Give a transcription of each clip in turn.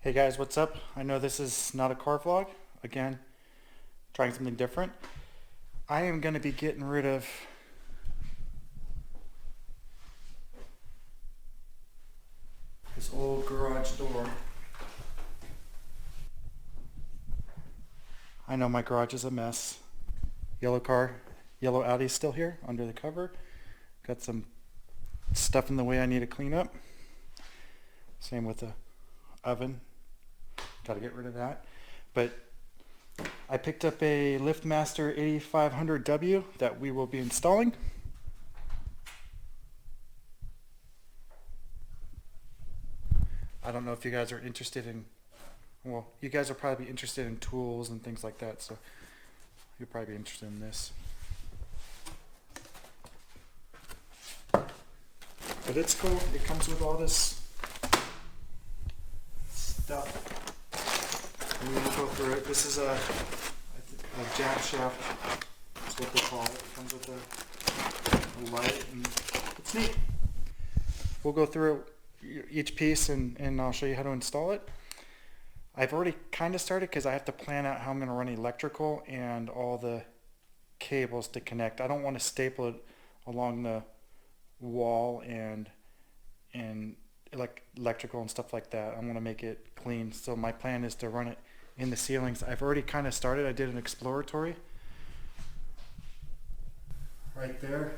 Hey guys, what's up? I know this is not a car vlog. Again, trying something different. I am going to be getting rid of this old garage door. I know my garage is a mess. Yellow Audi's still here under the cover. Got some stuff in the way I need to clean up. Same with the oven. Got to get rid of that. But I picked up a LiftMaster 8500W that we will be installing. I don't know if you guys are interested in, well, you guys are probably interested in tools and things like that, so you'll probably be interested in this. But it's cool. It comes with all this stuff. And we will go through it. This is a Jackshaft. That's what they call it. It comes with a light, and it's neat. We'll go through each piece and I'll show you how to install it. I've already kind of started because I have to plan out how I'm going to run electrical and all the cables to connect. I don't want to staple it along the wall and electrical and stuff like that. I want to make it clean. So my plan is to run it in the ceilings. I've already kind of started. I did an exploratory right there.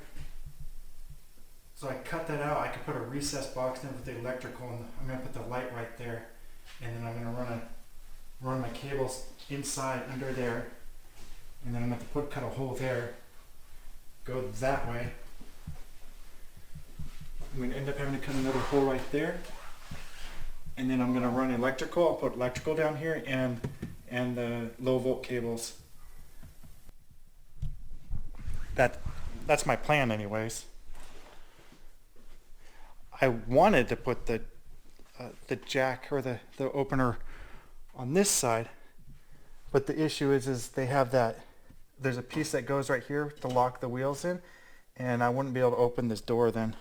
So I cut that out. I could put a recessed box in with the electrical, and I'm going to put the light right there. And then I'm going to run my cables inside under there. And then I'm going to have to cut a hole there. Go that way. I'm going to end up having to cut another hole right there. And then I'm going to run electrical. I'll put electrical down here and the low volt cables. That's my plan anyways. I wanted to put the jack or the opener on this side, but the issue is they have that, there's a piece that goes right here to lock the wheels in, and I wouldn't be able to open this door then,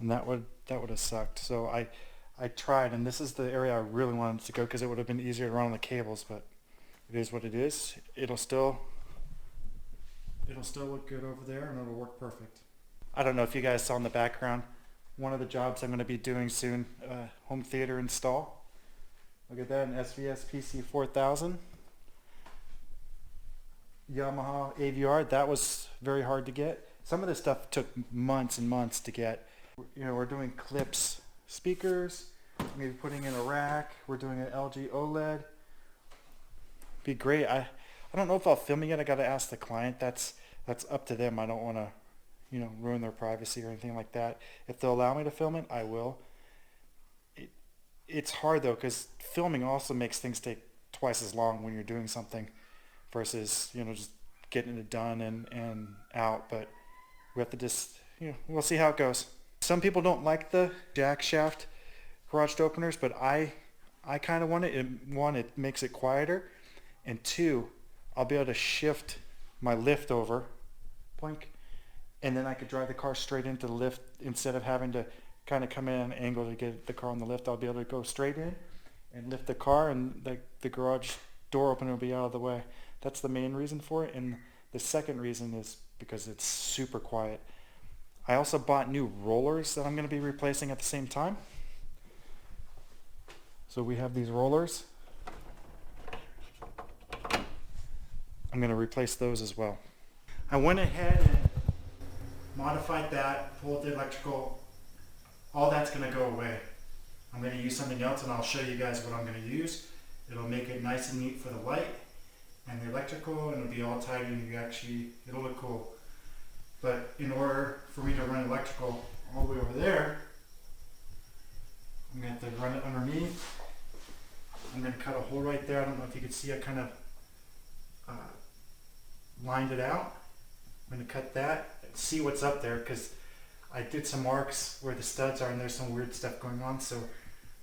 and that would have sucked. So I tried, and this is the area I really wanted to go because it would have been easier to run on the cables, but it is what it is. It'll still look good over there, and it'll work perfect. I don't know if you guys saw in the background, one of the jobs I'm going to be doing soon, home theater install. Look at that, an SVS PC 4000. Yamaha AVR, that was very hard to get. Some of this stuff took months and months to get. You know, we're doing clips, speakers, maybe putting in a rack. We're doing an LG OLED. Be great. I don't know if I'll film it yet. I got to ask the client. That's up to them. I don't want to, you know, ruin their privacy or anything like that. If they'll allow me to film it, I will. It's hard though, because filming also makes things take twice as long when you're doing something versus, you know, just getting it done and out. But we have to just, you know, we'll see how it goes. Some people don't like the Jackshaft garage door openers, but I kind of want it. One, it makes it quieter, and two, I'll be able to shift my lift over, blink, and then I could drive the car straight into the lift instead of having to kind of come in at an angle to get the car on the lift. I'll be able to go straight in and lift the car, and the garage door opener will be out of the way. That's the main reason for it. And the second reason is because it's super quiet. I also bought new rollers that I'm going to be replacing at the same time. So we have these rollers. I'm going to replace those as well. I went ahead and modified that, pulled the electrical. All that's going to go away. I'm going to use something else, and I'll show you guys what I'm going to use. It'll make it nice and neat for the light and the electrical, and it'll be all tidy, and it'll look cool. But in order for me to run electrical all the way over there, I'm going to have to run it underneath. I'm going to cut a hole right there. I don't know if you can see, I kind of lined it out. I'm going to cut that, see what's up there, because I did some marks where the studs are, and there's some weird stuff going on, so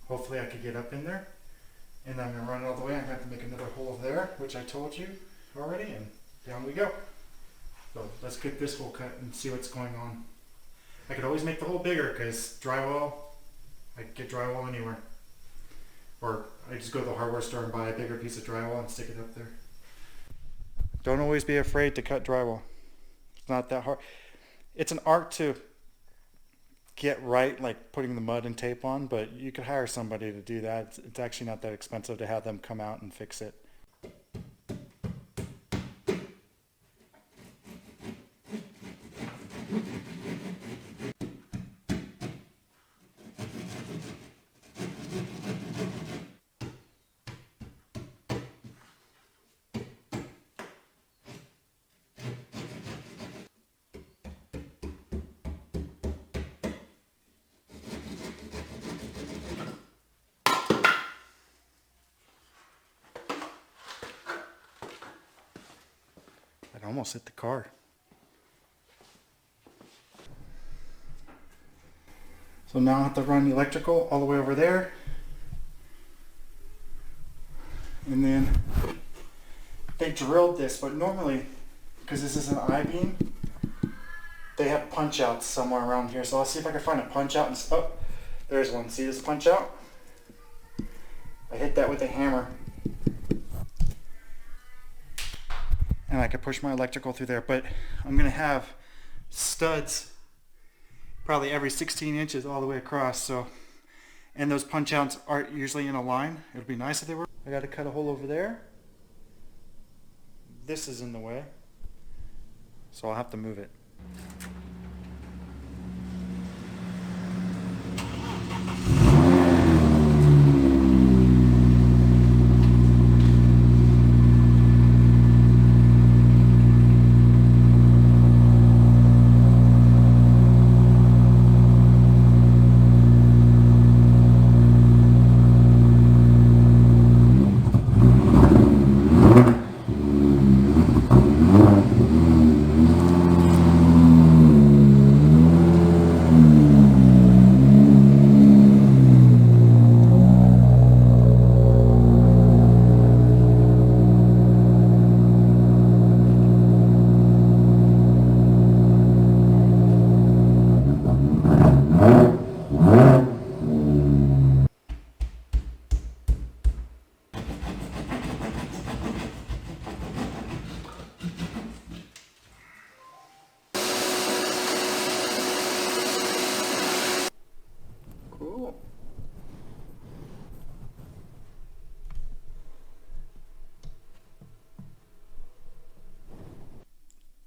hopefully I could get up in there. And I'm going to run it all the way. I'm going to have to make another hole there, which I told you already, and down we go. So let's get this hole cut and see what's going on. I could always make the hole bigger because drywall, I can get drywall anywhere. or I just go to the hardware store and buy a bigger piece of drywall and stick it up there. Don't always be afraid to cut drywall. It's not that hard. It's an art to get right, like putting the mud and tape on, but you could hire somebody to do that. It's actually not that expensive to have them come out and fix it. I almost hit the car. So now I have to run the electrical all the way over there. And then they drilled this, but normally, because this is an I-beam, they have punch outs somewhere around here. So I'll see if I can find a punch out and oh, there's one. See this punch out? I hit that with a hammer. And I could push my electrical through there, but I'm gonna have studs probably every 16 inches all the way across. So, and those punch outs aren't usually in a line. It would be nice if they were. I got to cut a hole over there. This is in the way, so I'll have to move it.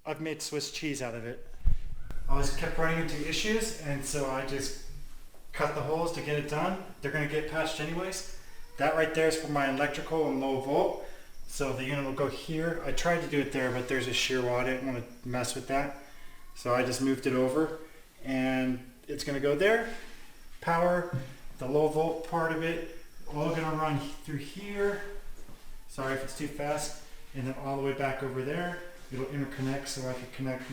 I've made Swiss cheese out of it. I always kept running into issues, and so I just cut the holes to get it done. They're going to get patched anyways. That right there is for my electrical and low volt, so the unit will go here. I tried to do it there, but there's a shear wall. I didn't want to mess with that, so I just moved it over, and it's going to go there. Power, the low volt part of it, all going to run through here. Sorry if it's too fast, and then all the way back over there. It'll interconnect, so I can connect,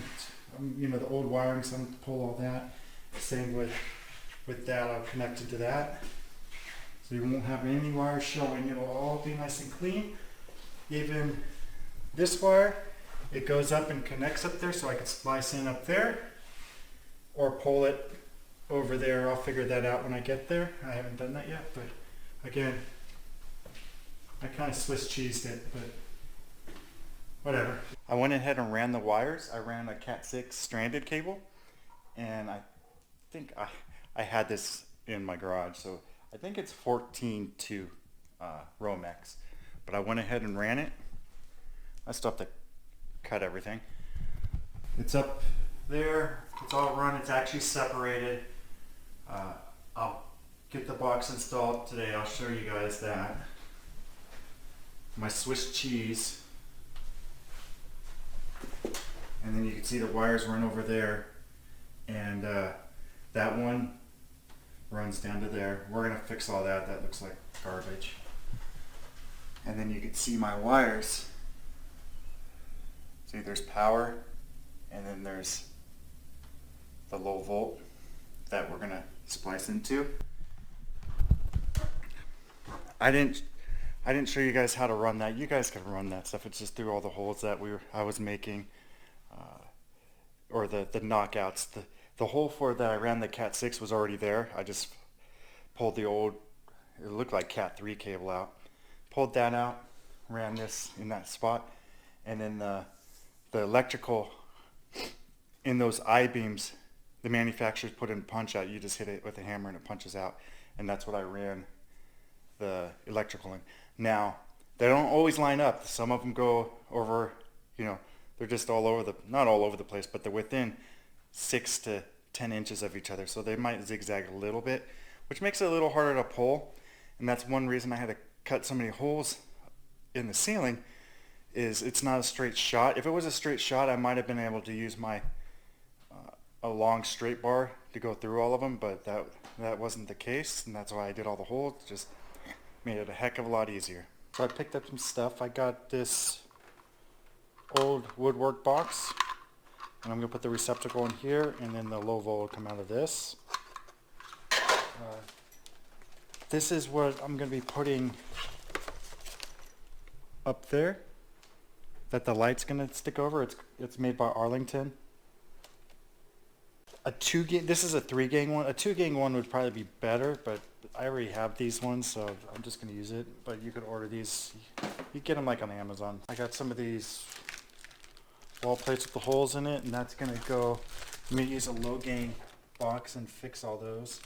you know, the old wiring, so I'm going to pull all that. Same with that, I'll connect it to that. So you won't have any wires showing. It'll all be nice and clean. Even this wire, it goes up and connects up there, so I can splice in up there or pull it over there. I'll figure that out when I get there. I haven't done that yet, but again, I kind of Swiss cheesed it, but whatever. I went ahead and ran the wires. I ran a Cat6 stranded cable, and I think I had this in my garage, so I think it's 14-2 Romex, but I went ahead and ran it. I still have to cut everything. It's up there. It's all run. It's actually separated. I'll get the box installed today. I'll show you guys that. My Swiss cheese. And then you can see the wires run over there, and that one runs down to there. We're gonna fix all that. That looks like garbage. And then you can see my wires. See, there's power, and then there's the low volt that we're gonna splice into. I didn't show you guys how to run that. You guys can run that stuff. It's just through all the holes that I was making. Or the knockouts. The hole for that I ran the Cat6 was already there. I just pulled the old it looked like Cat3 cable out. Pulled that out, ran this in that spot, and then the electrical in those I-beams, the manufacturers put in punch out. You just hit it with a hammer and it punches out, and that's what I ran the electrical in. Now, they don't always line up. Some of them go over, you know, they're just all over the, not all over the place, but they're within 6 to 10 inches of each other. So they might zigzag a little bit, which makes it a little harder to pull. And that's one reason I had to cut so many holes in the ceiling, is it's not a straight shot. If it was a straight shot, I might have been able to use my a long straight bar to go through all of them, but that wasn't the case, and that's why I did all the holes. Just made it a heck of a lot easier. So I picked up some stuff. I got this old woodwork box, and I'm gonna put the receptacle in here, and then the low volt will come out of this. This is what I'm gonna be putting up there, that the light's gonna stick over. It's made by Arlington. This is a 3-gang one. A 2-gang one would probably be better, but I already have these ones, so I'm just gonna use it. But you could order these. You get them like on Amazon. I got some of these wall plates with the holes in it, and that's gonna go. I'm gonna use a low gang box and fix all those.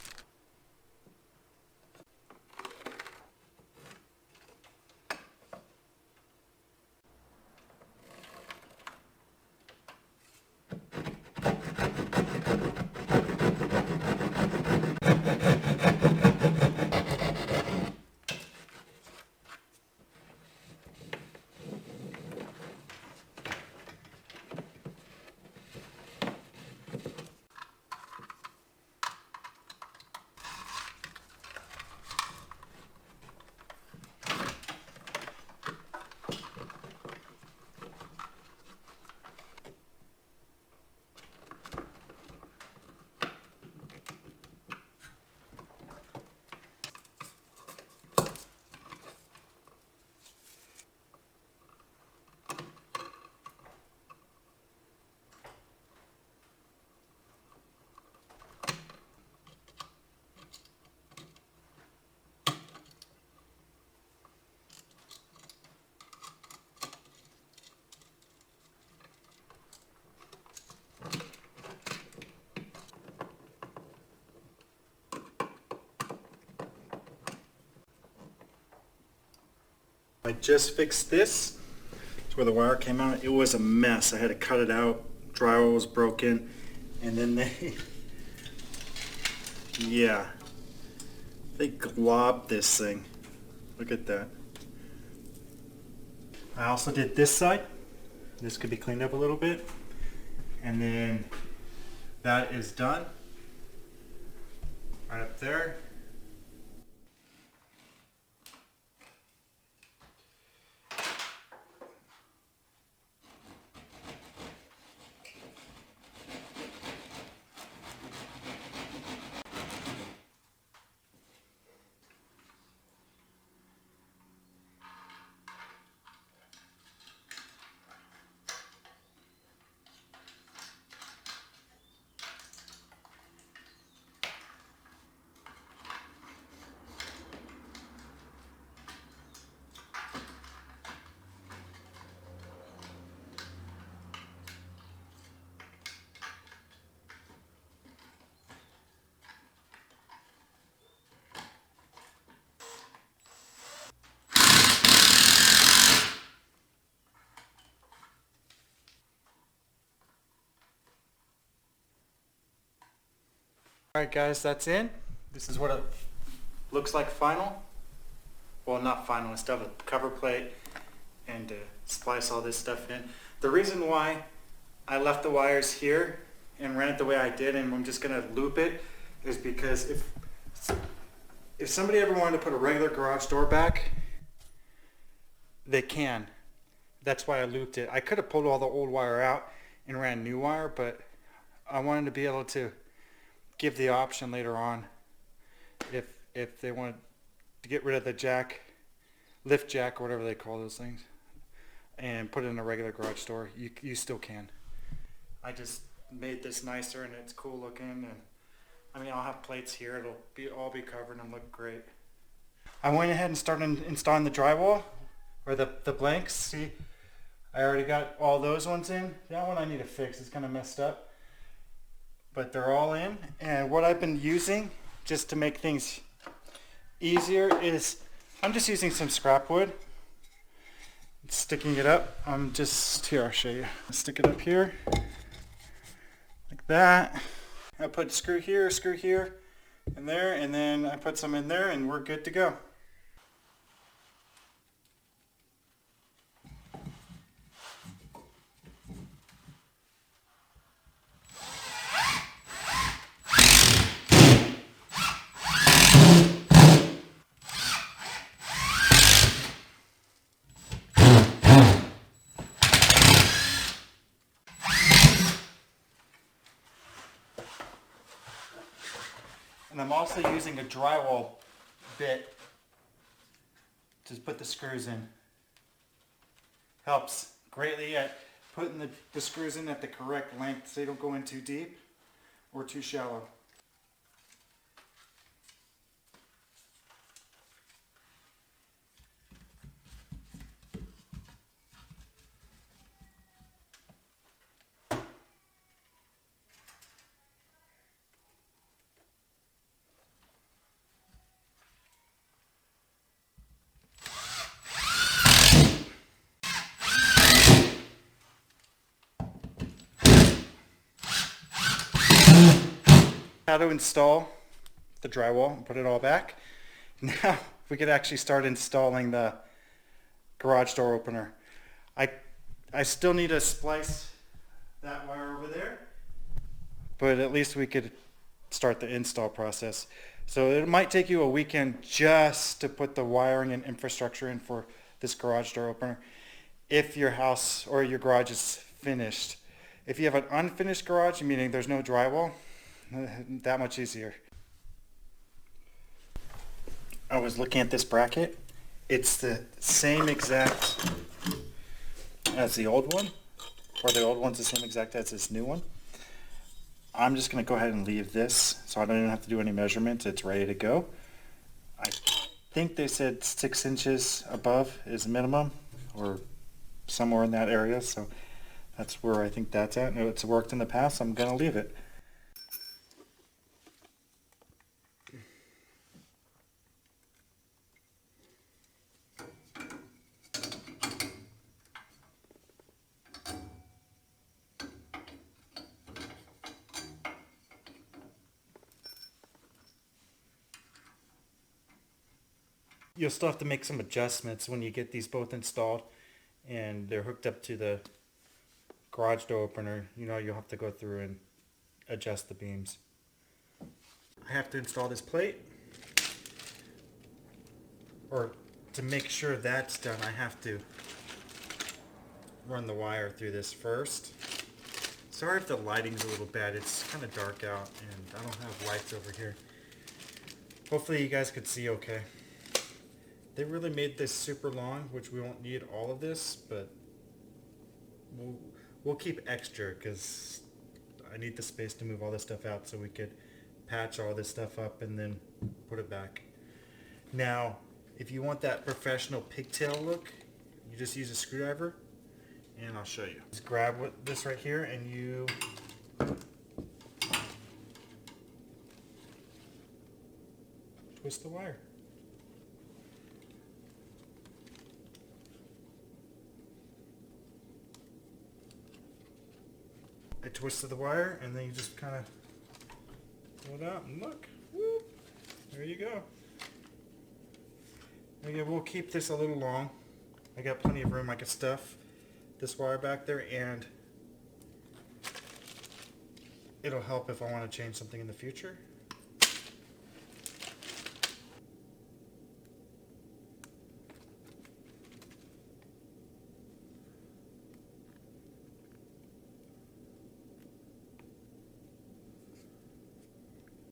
I just fixed this. It's where the wire came out. It was a mess. I had to cut it out. Drywall was broken. And then they globbed this thing. Look at that. I also did this side. This could be cleaned up a little bit. And then that is done. Right up there. Alright guys, that's in. This is what it looks like final. Well, not final, I still have a cover plate and splice all this stuff in. The reason why I left the wires here and ran it the way I did, and I'm just going to loop it, is because if somebody ever wanted to put a regular garage door back, they can. That's why I looped it. I could have pulled all the old wire out and ran new wire, but I wanted to be able to give the option later on if they want to get rid of the jack, lift jack or whatever they call those things, and put it in a regular garage door. You still can. I just made this nicer and it's cool looking, and I mean I'll have plates here. It'll all be covered and look great. I went ahead and started installing the drywall, or the blanks. See, I already got all those ones in. That one I need to fix, it's kind of messed up. But they're all in, and what I've been using just to make things easier is I'm just using some scrap wood, sticking it up. Here, I'll show you. Stick it up here like that. I put screw here, and there, and then I put some in there, and we're good to go. And I'm also using a drywall bit to put the screws in. Helps greatly at putting the screws in at the correct length so they don't go in too deep or too shallow. How to install the drywall and put it all back. Now we could actually start installing the garage door opener. I still need to splice that wire over there, but at least we could start the install process. So it might take you a weekend just to put the wiring and infrastructure in for this garage door opener if your house or your garage is finished. If you have an unfinished garage, meaning there's no drywall, that much easier. I was looking at this bracket. It's the same exact as the old one, or the old one's the same exact as this new one. I'm just going to go ahead and leave this so I don't even have to do any measurements. It's ready to go. I think they said 6 inches above is minimum, or somewhere in that area, so that's where I think that's at. It's worked in the past, so I'm going to leave it. You'll still have to make some adjustments when you get these both installed and they're hooked up to the garage door opener. You know, you'll have to go through and adjust the beams. I have to install this plate, or to make sure that's done, I have to run the wire through this first. Sorry if the lighting's a little bad, it's kind of dark out and I don't have lights over here. Hopefully you guys could see okay. They really made this super long, which we won't need all of this, but we'll keep extra because I need the space to move all this stuff out so we could patch all this stuff up and then put it back. Now, if you want that professional pigtail look, you just use a screwdriver, and I'll show you. Just grab this right here and you twist the wire. I twisted the wire, and then you just kind of pull it out and look. Whoop, there you go. Okay, we'll keep this a little long. I got plenty of room. I could stuff this wire back there, and it'll help if I want to change something in the future.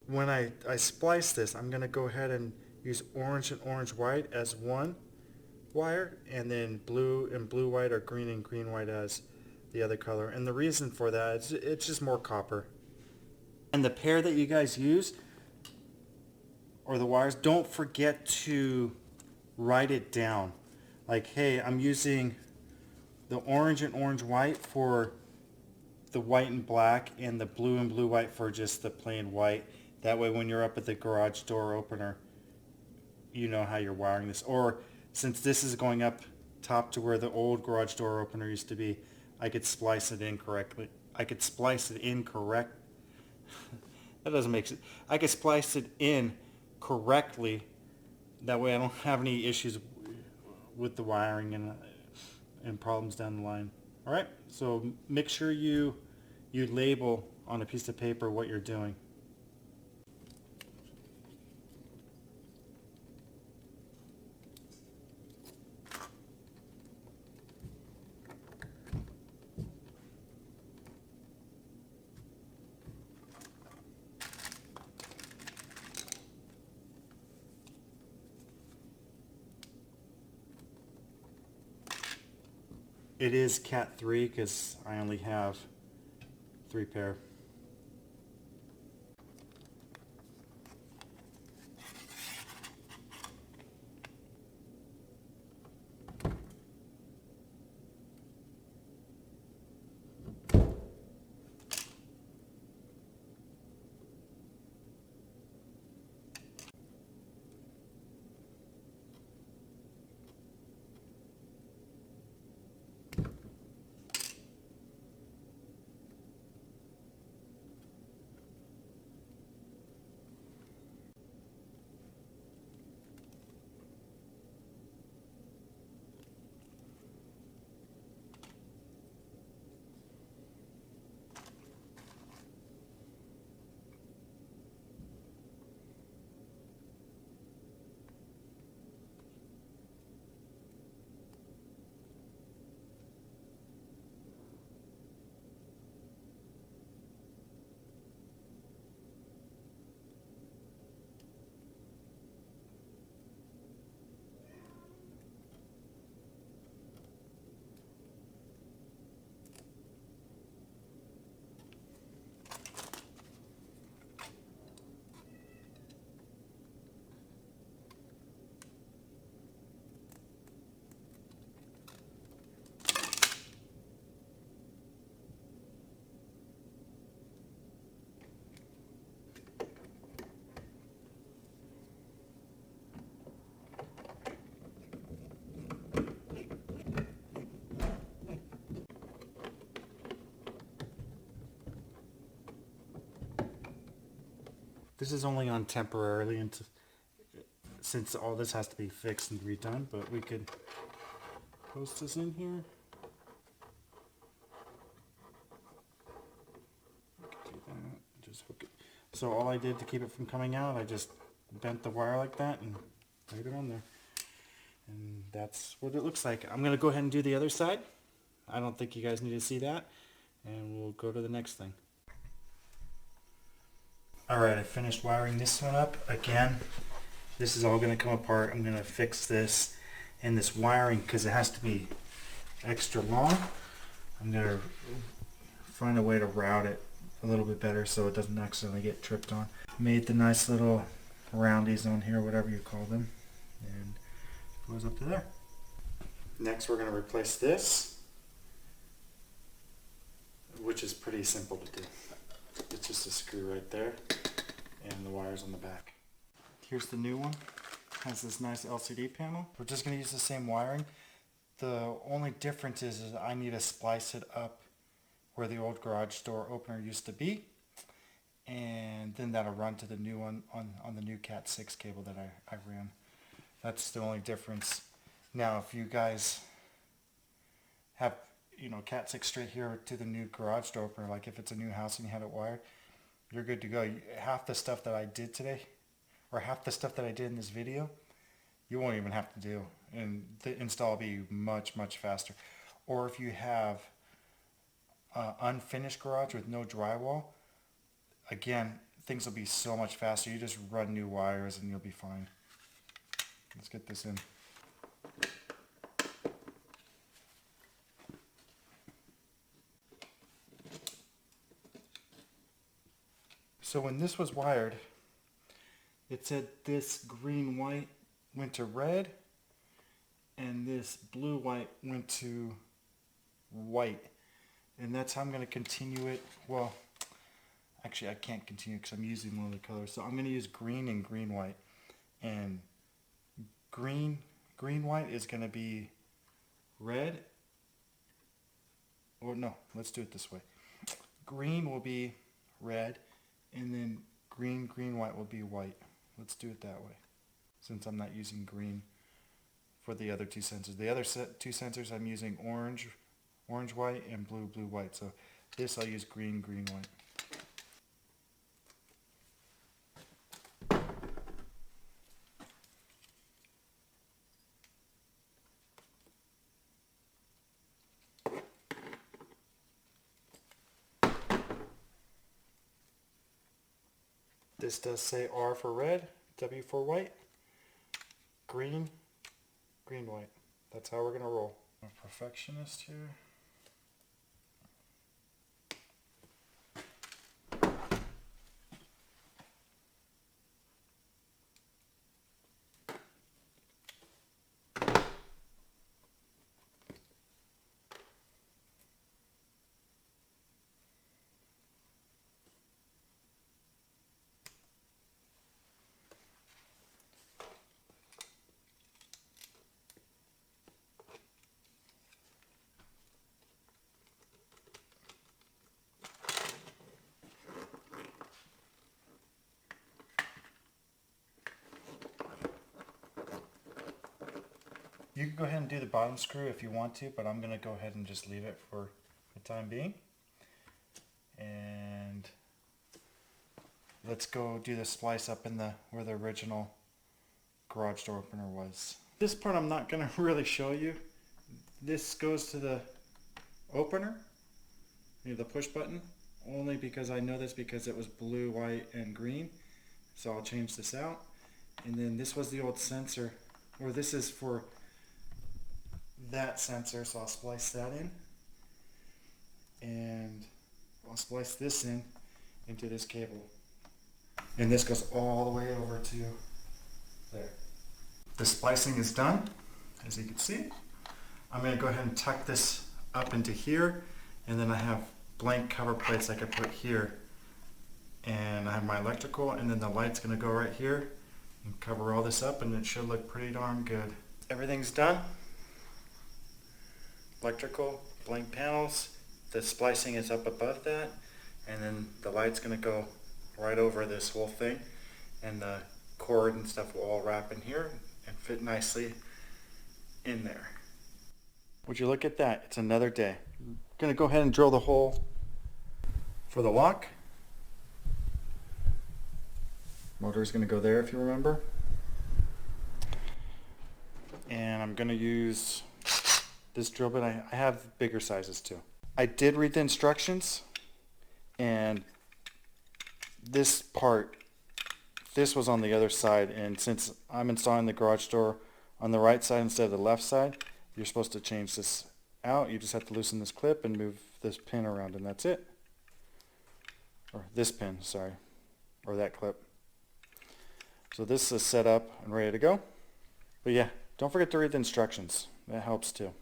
When I splice this, I'm going to go ahead and use orange and orange-white as one wire, and then blue and blue-white, or green and green-white as the other color. And the reason for that is it's just more copper. And the pair that you guys use, or the wires, don't forget to write it down. Like, hey, I'm using the orange and orange white for the white and black, and the blue and blue white for just the plain white. That way when you're up at the garage door opener, you know how you're wiring this. Or since this is going up top to where the old garage door opener used to be, I could splice it in correctly. I could splice it in correct. That doesn't make sense. I could splice it in correctly. That way I don't have any issues with the wiring and problems down the line. All right, so make sure you label on a piece of paper what you're doing. It is Cat 3 because I only have 3 pair. This is only on temporarily since all this has to be fixed and redone, but we could post this in here. We could do that. Just hook it. So all I did to keep it from coming out, I just bent the wire like that and laid it on there. And that's what it looks like. I'm going to go ahead and do the other side. I don't think you guys need to see that. And we'll go to the next thing. Alright, I finished wiring this one up. Again, this is all going to come apart. I'm going to fix this and this wiring because it has to be extra long. I'm going to find a way to route it a little bit better so it doesn't accidentally get tripped on. Made the nice little roundies on here, whatever you call them, and it goes up to there. Next we're going to replace this, which is pretty simple to do. It's just a screw right there and the wires on the back. Here's the new one. It has this nice LCD panel. We're just going to use the same wiring. The only difference is I need to splice it up where the old garage door opener used to be, and then that'll run to the new one on the new Cat6 cable that I ran. That's the only difference. Now if you guys have Cat6 straight here to the new garage door opener, like if it's a new house and you had it wired, you're good to go. Half the stuff that I did today, or half the stuff that I did in this video, you won't even have to do, and the install will be much, much faster. Or if you have unfinished garage with no drywall, again, things will be so much faster. You just run new wires and you'll be fine. Let's get this in. So when this was wired, it said this green white went to red and this blue white went to white. And that's how I'm going to continue it. Well, actually I can't continue because I'm using one of the colors. So I'm going to use green and green white. And green white is going to be red. Or no, let's do it this way. Green will be red, and then green white will be white. Let's do it that way, since I'm not using green for the other two sensors. The other two sensors I'm using orange white, and blue white. So this I'll use green white. This does say R for red, W for white, green white. That's how we're going to roll. I'm a perfectionist here. You can go ahead and do the bottom screw if you want to, but I'm going to go ahead and just leave it for the time being. And let's go do the splice up in where the original garage door opener was. This part I'm not going to really show you. This goes to the opener, the push button, only because I know this because it was blue, white, and green. So I'll change this out. And then this was the old sensor, or this is for that sensor, so I'll splice that in, and I'll splice this into this cable, and this goes all the way over to there. The splicing is done, as you can see. I'm going to go ahead and tuck this up into here, and then I have blank cover plates I could put here, and I have my electrical, and then the light's going to go right here and cover all this up, and it should look pretty darn good. Everything's done. Electrical, blank panels, the splicing is up above that, and then the light's going to go right over this whole thing, and the cord and stuff will all wrap in here and fit nicely in there. Would you look at that? It's another day. I'm going to go ahead and drill the hole for the lock. Motor is going to go there, if you remember. And I'm going to use this drill bit. I have bigger sizes too. I did read the instructions, and this was on the other side, and since I'm installing the garage door on the right side instead of the left side, you're supposed to change this out. You just have to loosen this clip and move this pin around, and that's it. Or this pin, sorry, or that clip. So this is set up and ready to go. But yeah, don't forget to read the instructions. That helps too.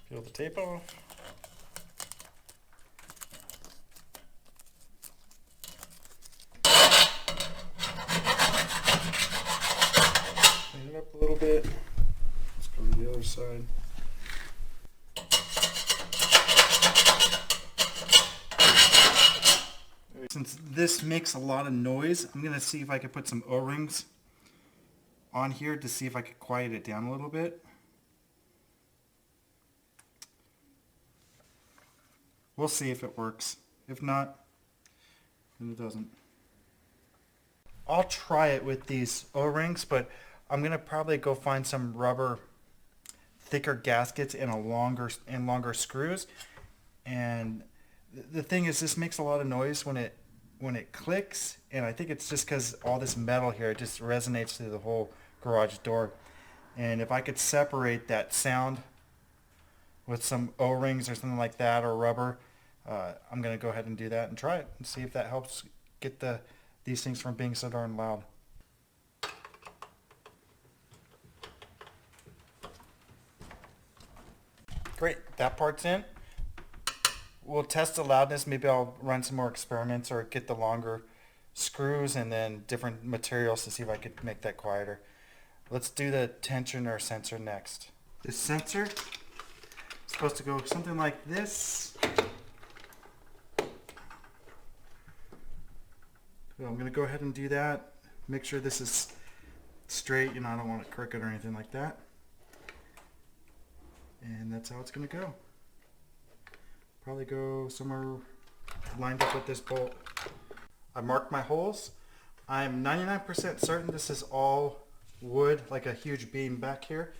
Peel the tape off. Clean it up a little bit. Let's go to the other side. Since this makes a lot of noise, I'm going to see if I can put some O-rings on here to see if I could quiet it down a little bit. We'll see if it works. If not, then it doesn't. I'll try it with these O-rings, but I'm going to probably go find some rubber, thicker gaskets and longer screws. And the thing is, this makes a lot of noise when it clicks, and I think it's just because all this metal here, it just resonates through the whole garage door. And if I could separate that sound with some O-rings or something like that, or rubber, I'm going to go ahead and do that and try it and see if that helps get these things from being so darn loud. Great, that part's in. We'll test the loudness. Maybe I'll run some more experiments or get the longer screws and then different materials to see if I could make that quieter. Let's do the tension or sensor next. This sensor is supposed to go something like this. So I'm going to go ahead and do that. Make sure this is straight. You know, I don't want it crooked or anything like that. And that's how it's going to go. Probably go somewhere lined up with this bolt. I marked my holes. I'm 99% certain this is all wood, like a huge beam back here.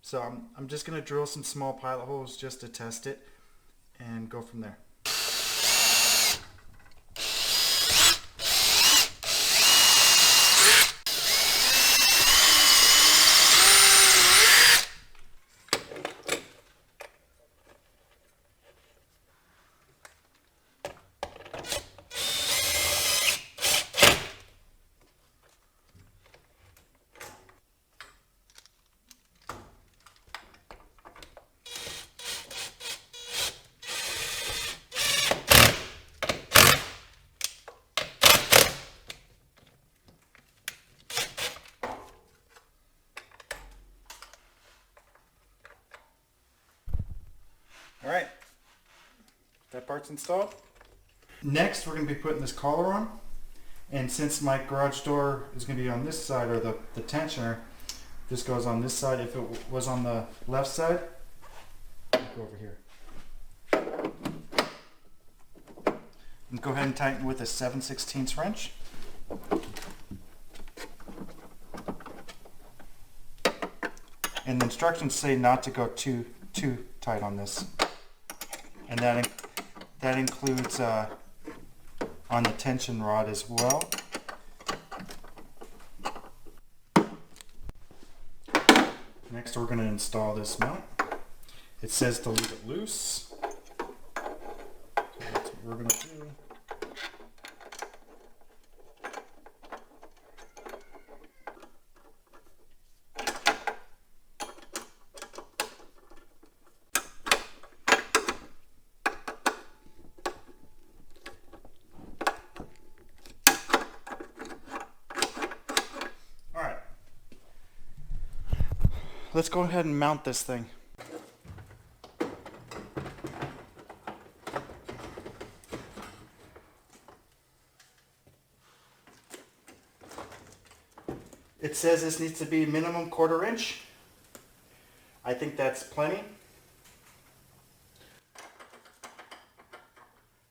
So I'm just going to drill some small pilot holes just to test it and go from there. Alright, that part's installed. Next we're going to be putting this collar on, and since my garage door is going to be on this side, or the tensioner, this goes on this side. If it was on the left side, I'll go over here. And go ahead and tighten with a 7/16 wrench. And the instructions say not to go too tight on this. And that includes on the tension rod as well. Next we're going to install this mount. It says to leave it loose. So that's what we're going to do. Let's go ahead and mount this thing. It says this needs to be minimum 1/4 inch. I think that's plenty.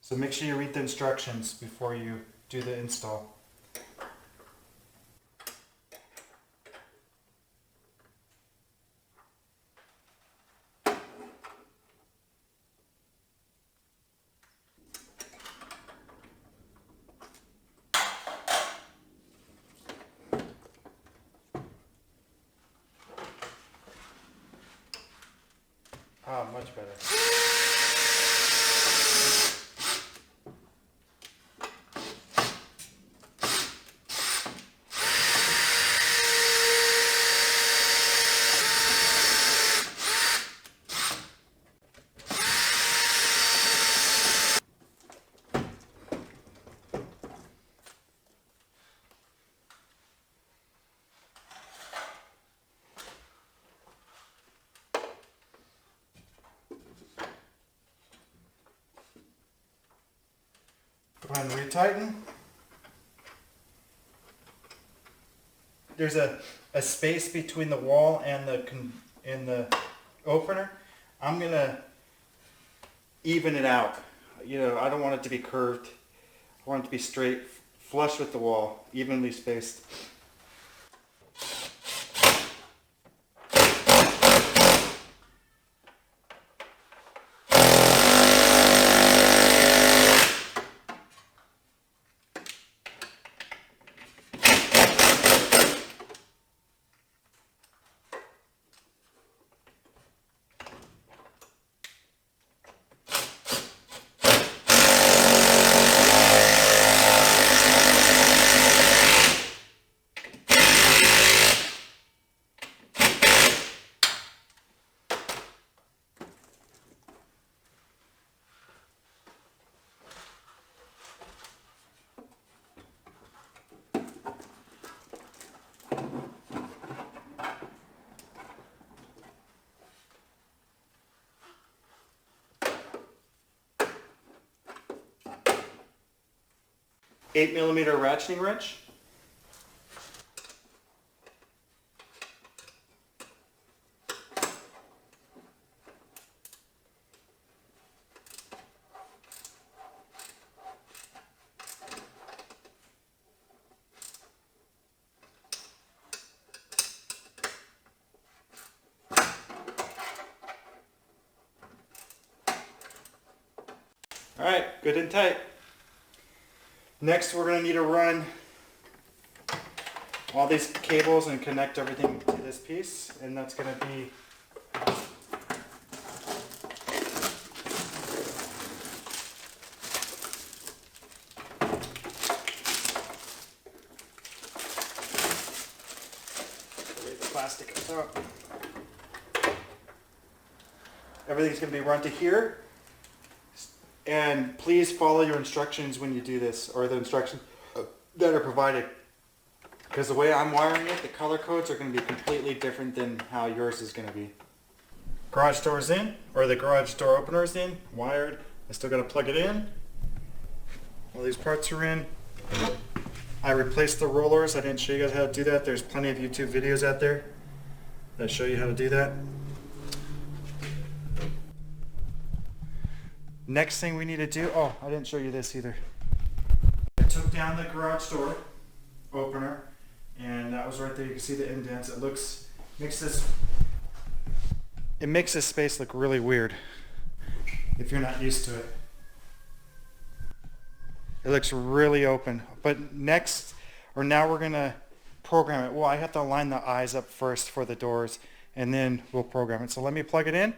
So make sure you read the instructions before you do the install. Ah, much better. Go ahead and retighten. There's a space between the wall and the opener. I'm gonna even it out. You know, I don't want it to be curved. I want it to be straight, flush with the wall, evenly spaced. 8mm ratcheting wrench. All right, good and tight. Next, we're going to need to run all these cables and connect everything to this piece, and that's going to be the plastic comes out. Everything's going to be run to here. And please follow your instructions when you do this, or the instructions that are provided. Because the way I'm wiring it, the color codes are going to be completely different than how yours is going to be. Garage door's in, or the garage door opener's in, wired. I still got to plug it in. All these parts are in. I replaced the rollers. I didn't show you guys how to do that. There's plenty of YouTube videos out there that show you how to do that. Next thing we need to do, oh, I didn't show you this either. I took down the garage door opener, and that was right there. You can see the indents. It makes this space look really weird if you're not used to it. It looks really open. But now we're gonna program it. Well, I have to line the eyes up first for the doors, and then we'll program it. So let me plug it in,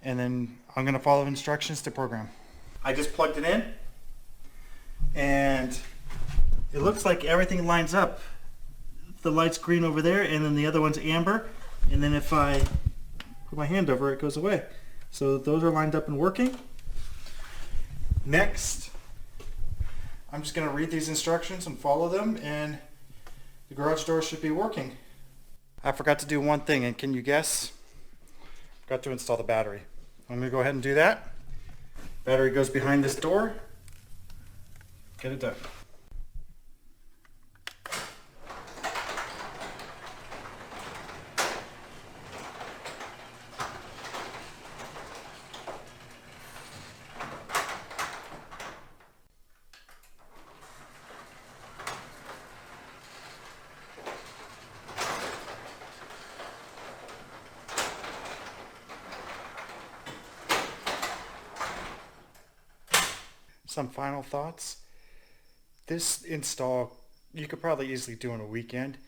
and then I'm going to follow instructions to program. I just plugged it in, and it looks like everything lines up. The light's green over there, and then the other one's amber, and then if I put my hand over it, it goes away. So those are lined up and working. Next, I'm just going to read these instructions and follow them, and the garage door should be working. I forgot to do one thing, and can you guess? Forgot to install the battery. I'm going to go ahead and do that. Battery goes behind this door. Get it done. Some final thoughts. This install you could probably easily do in a weekend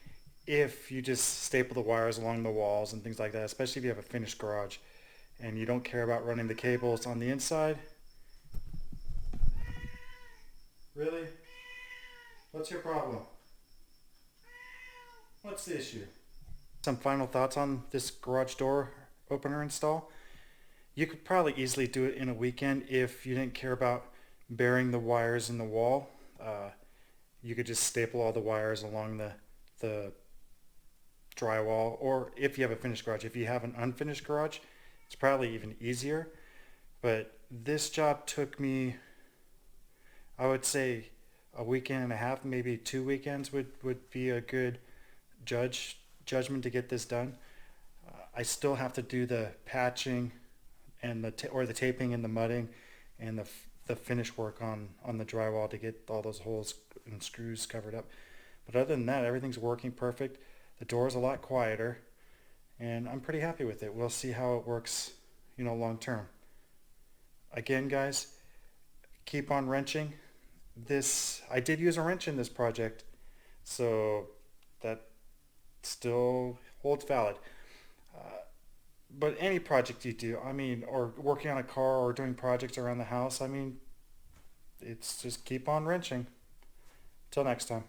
if you just staple the wires along the walls and things like that, especially if you have a finished garage and you don't care about running the cables on the inside. Really? What's your problem? What's the issue? Some final thoughts on this garage door opener install. You could probably easily do it in a weekend if you didn't care about burying the wires in the wall. You could just staple all the wires along the drywall, or if you have a finished garage. If you have an unfinished garage, it's probably even easier. But this job took me, I would say, a weekend and a half, maybe 2 weekends would be a good judgment to get this done. I still have to do the patching and the taping and the mudding and the finish work on the drywall to get all those holes and screws covered up. But other than that, everything's working perfect. The door's a lot quieter, and I'm pretty happy with it. We'll see how it works, long term. Again, guys, keep on wrenching. I did use a wrench in this project, so that still holds valid. But any project you do, or working on a car or doing projects around the house, it's just keep on wrenching. Till next time.